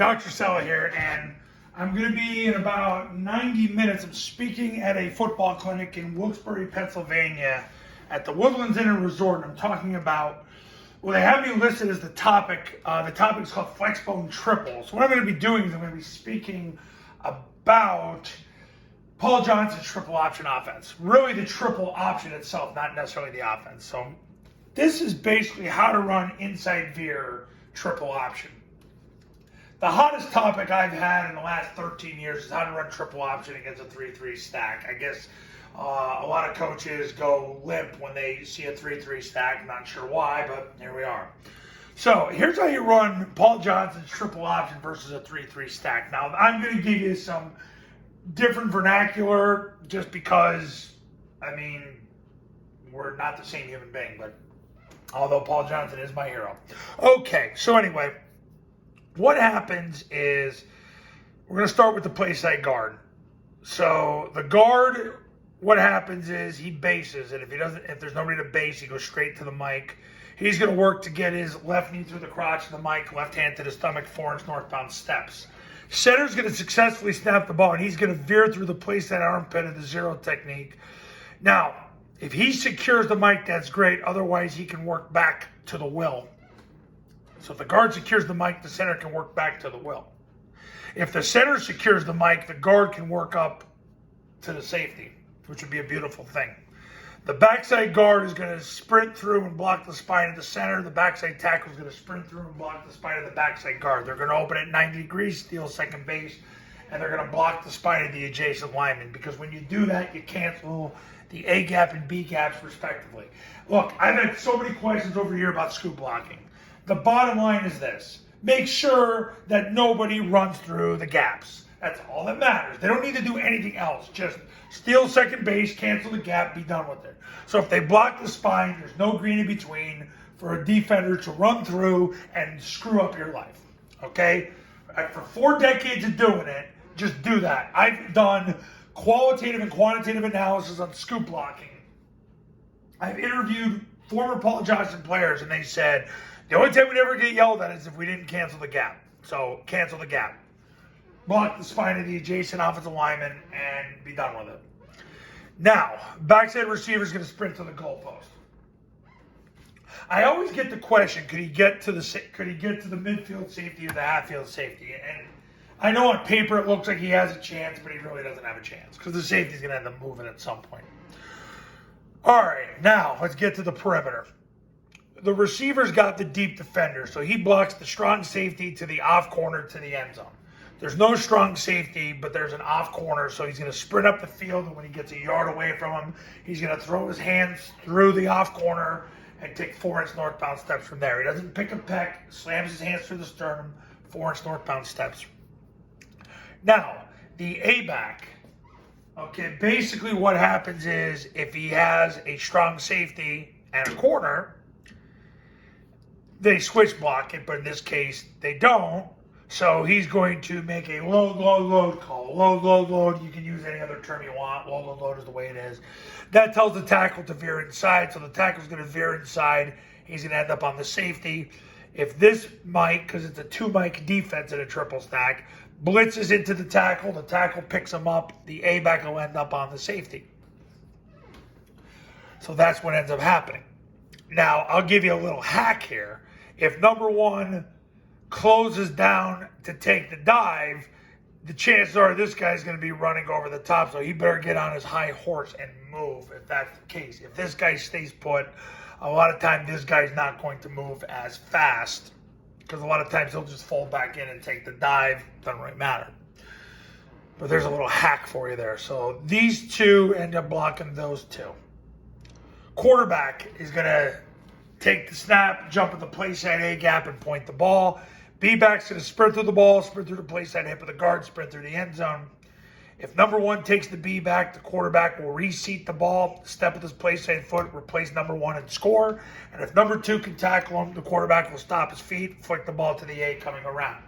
Dr. Sella here, and I'm going to be in about 90 minutes. I'm speaking at a football clinic in Wilkes-Barre, Pennsylvania at the Woodlands Inn and Resort, and I'm talking about, well, they have me listed as the topic. The topic is called Flexbone Triple. So what I'm going to be doing is I'm going to be speaking about Paul Johnson's triple option offense. Really the triple option itself, not necessarily the offense. So this is basically how to run inside veer triple option. The hottest topic I've had in the last 13 years is how to run triple option against a 3-3 stack. I guess a lot of coaches go limp when they see a 3-3 stack. I'm not sure why, but here we are. So here's how you run Paul Johnson's triple option versus a 3-3 stack. Now, I'm going to give you some different vernacular just because, I mean, we're not the same human being, but although Paul Johnson is my hero. Okay, so anyway, what happens is we're going to start with the play side guard. So the guard, what happens is he bases, and if there's nobody to base, he goes straight to the mic. He's going to work to get his left knee through the crotch of the mic, left hand to the stomach, 4-inch northbound steps. Center's going to successfully snap the ball, and he's going to veer through the play side armpit of the zero technique. Now, if he secures the mic, that's great. Otherwise, he can work back to the will. So if the guard secures the mic, the center can work back to the will. If the center secures the mic, the guard can work up to the safety, which would be a beautiful thing. The backside guard is going to sprint through and block the spine of the center. The backside tackle is going to sprint through and block the spine of the backside guard. They're going to open at 90 degrees, steal second base, and they're going to block the spine of the adjacent lineman, because when you do that, you cancel the A gap and B gaps respectively. Look, I've had so many questions over here about scoop blocking. The bottom line is this: make sure that nobody runs through the gaps. That's all that matters. They don't need to do anything else. Just steal second base, cancel the gap, be done with it. So if they block the spine, there's no green in between for a defender to run through and screw up your life. Okay? For 4 decades of doing it, just do that. I've done qualitative and quantitative analysis on scoop blocking. I've interviewed former Paul Johnson players, and they said the only time we'd ever get yelled at is if we didn't cancel the gap. So cancel the gap. Block the spine of the adjacent offensive lineman and be done with it. Now, backside receiver is going to sprint to the goalpost. I always get the question: could he get to the midfield safety or the half-field safety? And I know on paper it looks like he has a chance, but he really doesn't have a chance because the safety's going to end up moving at some point. All right, now let's get to the perimeter. The receiver's got the deep defender, so he blocks the strong safety to the off corner to the end zone. There's no strong safety, but there's an off corner, so he's going to sprint up the field, and when he gets a yard away from him, he's going to throw his hands through the off corner and take 4-inch northbound steps from there. He doesn't pick a peck, slams his hands through the sternum, 4-inch northbound steps. Now, the A-back. Okay, basically what happens is if he has a strong safety and a corner, they switch block it, but in this case, they don't. So he's going to make a load call. Load. You can use any other term you want. Load is the way it is. That tells the tackle to veer inside. So the tackle's going to veer inside. He's going to end up on the safety. If this mic, because it's a 2-mic defense in a triple stack, blitzes into the tackle picks him up. The A-back will end up on the safety. So that's what ends up happening. Now, I'll give you a little hack here. If number one closes down to take the dive, the chances are this guy's going to be running over the top, so he better get on his high horse and move if that's the case. If this guy stays put, a lot of times this guy's not going to move as fast because a lot of times he'll just fold back in and take the dive. Doesn't really matter. But there's a little hack for you there. So these two end up blocking those two. Quarterback is going to take the snap, jump at the play side A gap, and point the ball. B-back's going to sprint through the ball, sprint through the play side hip of the guard, sprint through the end zone. If number one takes the B-back, the quarterback will reseat the ball, step with his play side foot, replace number one, and score. And if number two can tackle him, the quarterback will stop his feet, flick the ball to the A coming around.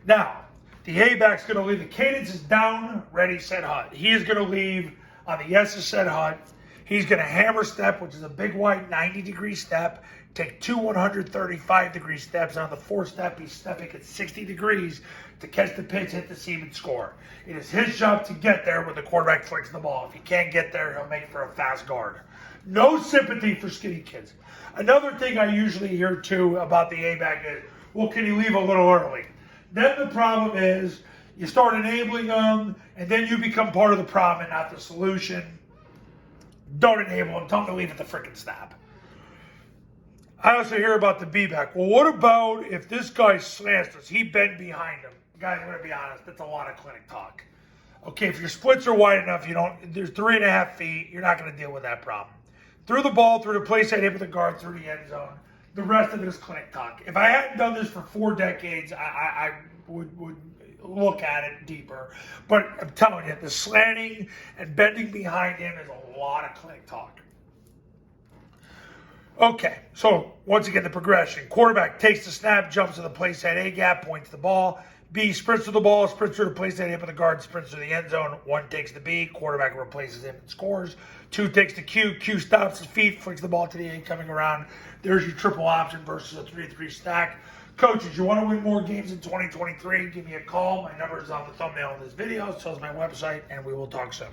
Now, the A-back's going to leave. The cadence is down, ready, set, hut. He is going to leave on the yes is set, hut. He's going to hammer step, which is a big wide 90-degree step, take two 135-degree steps. On the fourth step, he's stepping at 60 degrees to catch the pitch, hit the seam, and score. It is his job to get there when the quarterback flicks the ball. If he can't get there, he'll make for a fast guard. No sympathy for skinny kids. Another thing I usually hear, too, about the A-back is, well, can you leave a little early? Then the problem is you start enabling them, and then you become part of the problem and not the solution. Don't enable them. Tell them to leave at the freaking snap. I also hear about the B-back. Well, what about if this guy slants us? He bent behind him. Guys, I'm going to be honest. That's a lot of clinic talk. Okay, if your splits are wide enough, there's 3.5 feet, you're not going to deal with that problem. Through the ball, through the place I hit with the guard, through the end zone. The rest of it is clinic talk. If I hadn't done this for 4 decades, I would look at it deeper. But I'm telling you, the slanting and bending behind him is a lot of clinic talk. Okay, so once again, the progression. Quarterback takes the snap, jumps to the place at A gap, points the ball. B sprints to the ball, sprints to the place at hit with the guard, sprints to the end zone. 1 takes the B, quarterback replaces him and scores. 2 takes the Q, Q stops his feet, flicks the ball to the A coming around. There's your triple option versus a 3-3 stack. Coaches, you want to win more games in 2023? Give me a call. My number is on the thumbnail of this video. So is my website, and we will talk soon.